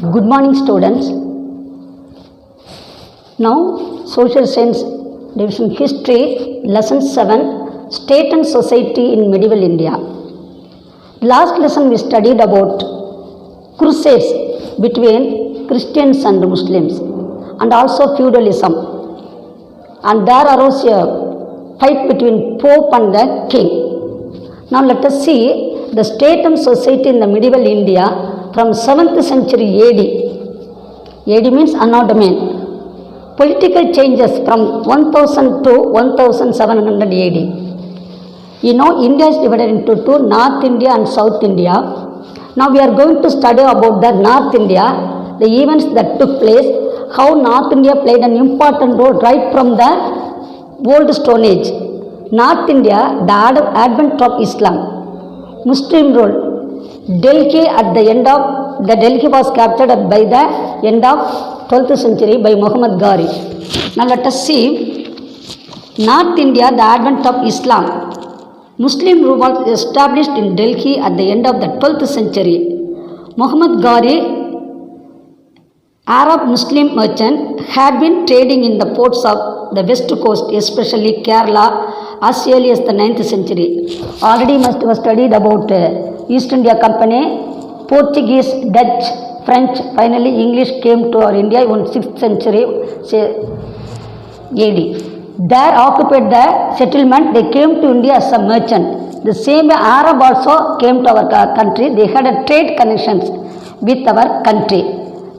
Good morning, students. Now, Social Science Division History, Lesson 7, State and Society in Medieval India. Last lesson we studied about crusades between Christians and Muslims and also feudalism. And there arose a fight between Pope and the king. Now, let us see the state and society in the medieval India from 7th century AD. AD means Anno Domini. Political changes from 1000 to 1700 AD. You know, India is divided into two, North India and South India. Now we are going to study about the North India, the events that took place, how North India played an important role right from the old Stone Age. North India, the advent of Islam, Muslim rule. Delhi at the end of the Delhi was captured by the end of 12th century by Muhammad Ghari. Now let us see North India, the advent of Islam. Muslim rule was established in Delhi at the end of the 12th century. Muhammad Ghari, Arab Muslim merchant, had been trading in the ports of the west coast, especially Kerala, as early as the 9th century. Already must have studied about East India Company, Portuguese, Dutch, French, finally English came to our India in 6th century AD. There occupied the settlement, they came to India as a merchant. The same way Arab also came to our country, they had a trade connections with our country.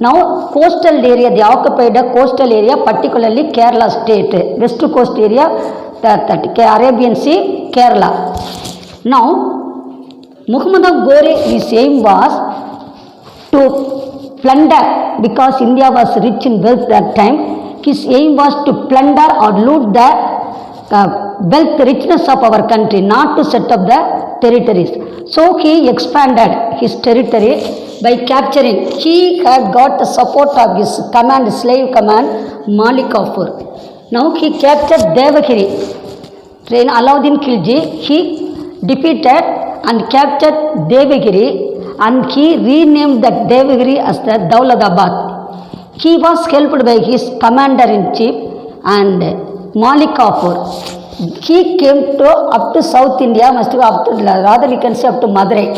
Now coastal area, they occupied a coastal area, particularly Kerala state, west coast area, the Arabian Sea, Kerala. Now Muhammad Ghori, his aim was to plunder, because India was rich in wealth that time. His aim was to plunder or loot the wealth richness of our country, not to set up the territories. So he expanded his territory by capturing. He had got the support of his command, slave command, Malik Kafur. Now he captured Devagiri. Then Alauddin Khilji, he defeated and captured Devagiri, and he renamed that Devagiri as the Dauladabad. He was helped by his commander-in-chief and Malik Kafur. He came to up to South India, must have up to, rather we can say up to Madurai.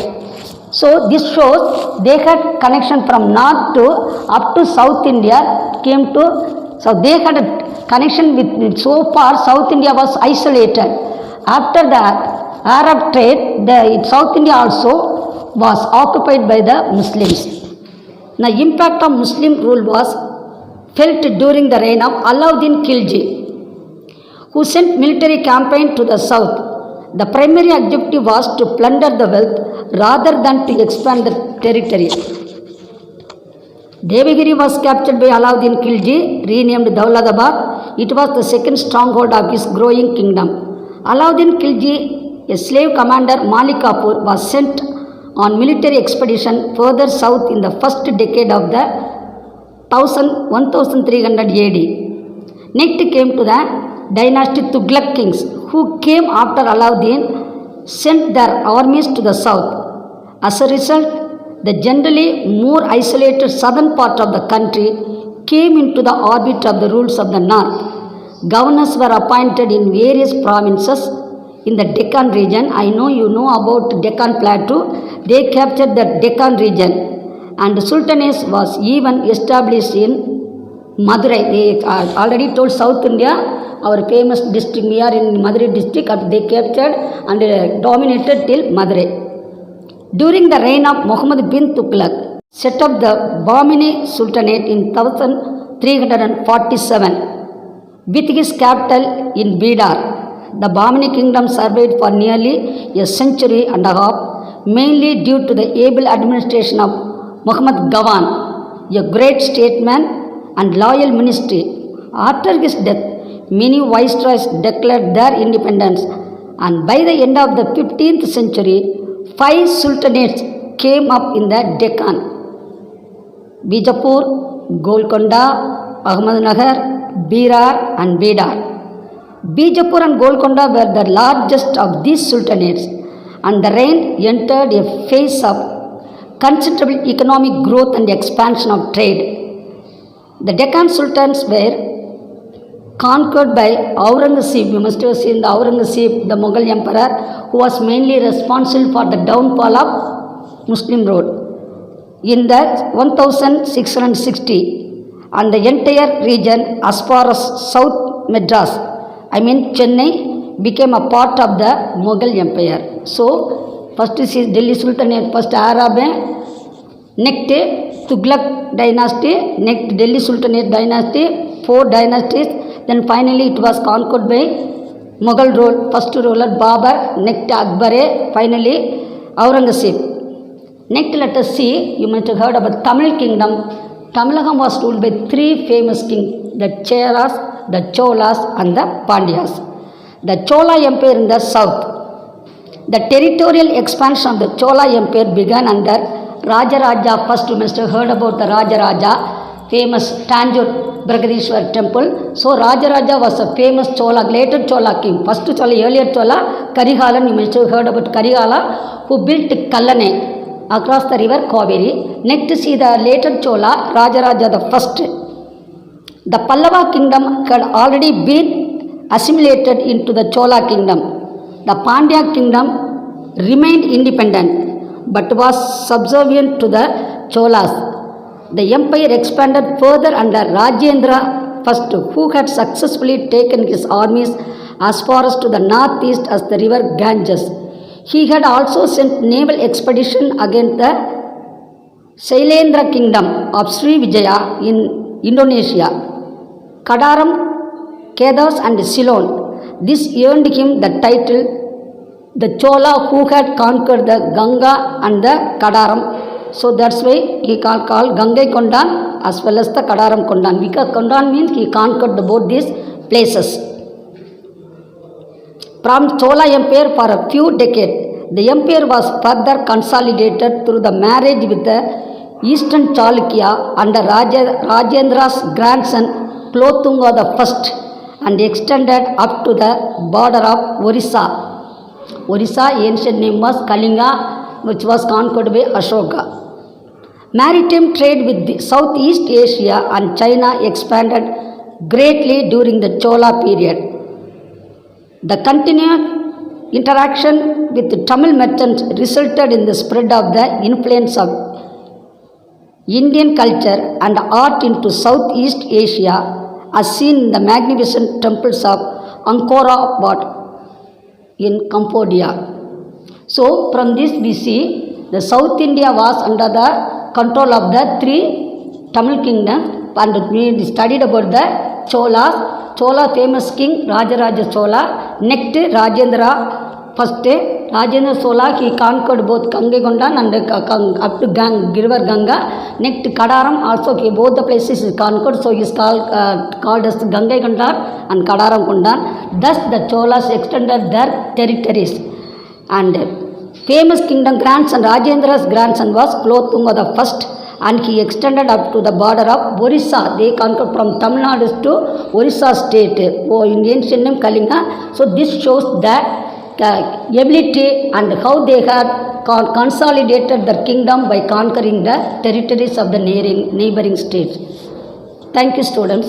So this shows they had connection from north to up to South India, came to, so they had a connection with, so far South India was isolated. After that, Arab trade, the South India also was occupied by the Muslims. The impact of Muslim rule was felt during the reign of Alauddin Khilji, who sent military campaign to the south. The primary objective was to plunder the wealth rather than to expand the territory. Devagiri was captured by Alauddin Khilji, renamed Dauladabad. It was the second stronghold of his growing kingdom. Alauddin Khilji, a slave commander, Malik Kafur, was sent on military expedition further south in the first decade of the 1300 AD. Next came to the dynasty Tughlaq kings, who came after Alauddin sent their armies to the south. As a result, the generally more isolated southern part of the country came into the orbit of the rules of the north. Governors were appointed in various provinces in the Deccan region. I know you know about Deccan Plateau. They captured the Deccan region, and the Sultanate was even established in Madurai. They already told South India, our famous district, we are in Madurai district, they captured and dominated till Madurai. During the reign of Muhammad bin Tughlaq, set up the Bahmani Sultanate in 1347 with his capital in Bidar. The Bahmani kingdom survived for nearly a century and a half, mainly due to the able administration of Muhammad Gawan, a great statesman and loyal ministry. After his death, many viceroys declared their independence, and by the end of the 15th century, 5 sultanates came up in the Deccan: Bijapur, Golconda, Ahmednagar, Berar and Bidar. Bijapur and Golconda were the largest of these sultanates, and the reign entered a phase of considerable economic growth and expansion of trade. The Deccan Sultans were conquered by Aurangzeb. You must have seen the Aurangzeb, the Mughal emperor, who was mainly responsible for the downfall of Muslim rule in the 1660, and the entire region as far as South Madras, I mean Chennai, became a part of the Mughal Empire. So, first is Delhi Sultanate, first Arab, next Tughlaq dynasty, next Delhi Sultanate dynasty, 4 dynasties, then finally it was conquered by Mughal rule, first ruler Babur, next Akbar, finally Aurangzeb. Next let us see, you might have heard about Tamil kingdom. Tamilakam was ruled by 3 famous kings, the Cheras, the Cholas and the Pandyas. The Chola Empire in the south. The territorial expansion of the Chola Empire began under Rajaraja. First you must have heard about the Rajaraja, famous Tanjore Brihadeeswar temple. So Rajaraja was a famous Chola, later Chola king. First Chola, earlier Chola, Karigalan, you must have heard about Karigala, who built Kallane across the river Kaveri. Next see the later Chola, Rajaraja the first. The Pallava kingdom had already been assimilated into the Chola kingdom. The Pandya kingdom remained independent but was subservient to the Cholas. The empire expanded further under Rajendra I, who had successfully taken his armies as far as to the northeast as the river Ganges. He had also sent naval expedition against the Shailendra kingdom of Srivijaya in Indonesia, Kadaram, Kedas and Ceylon. This earned him the title the Chola who had conquered the Ganga and the Kadaram. So that's why he called Gangai Kondan as well as the Kadaram Kondan, because Kondan means he conquered both these places. From Chola Empire for a few decades, the empire was further consolidated through the marriage with the Eastern Chalukya under Rajendra's grandson Klotunga I, and extended up to the border of Orissa. Orissa, ancient name was Kalinga, which was conquered by Ashoka. Maritime trade with the Southeast Asia and China expanded greatly during the Chola period. The continued interaction with the Tamil merchants resulted in the spread of the influence of Indian culture and art into Southeast Asia, as seen in the magnificent temples of Angkor Wat in Cambodia. So, from this we see the South India was under the control of the 3 Tamil kingdoms, and we studied about the Cholas. Chola famous king Rajaraja Chola. Next Rajendra first. Rajendra Chola, he conquered both Gangai Kondan and up to river Ganga. Next Kadaram also, both the places is conquered, so he is called as Gangai Kondan and Kadaram Kondan. Thus the Cholas extended their territories, and famous kingdom grandson Rajendra's grandson was Klotunga I, and he extended up to the border of Orissa. They conquered from Tamil Nadu to Orissa state, in ancient name Kalinga. So this shows that ability and how they had consolidated their kingdom by conquering the territories of the neighboring states. Thank you, students.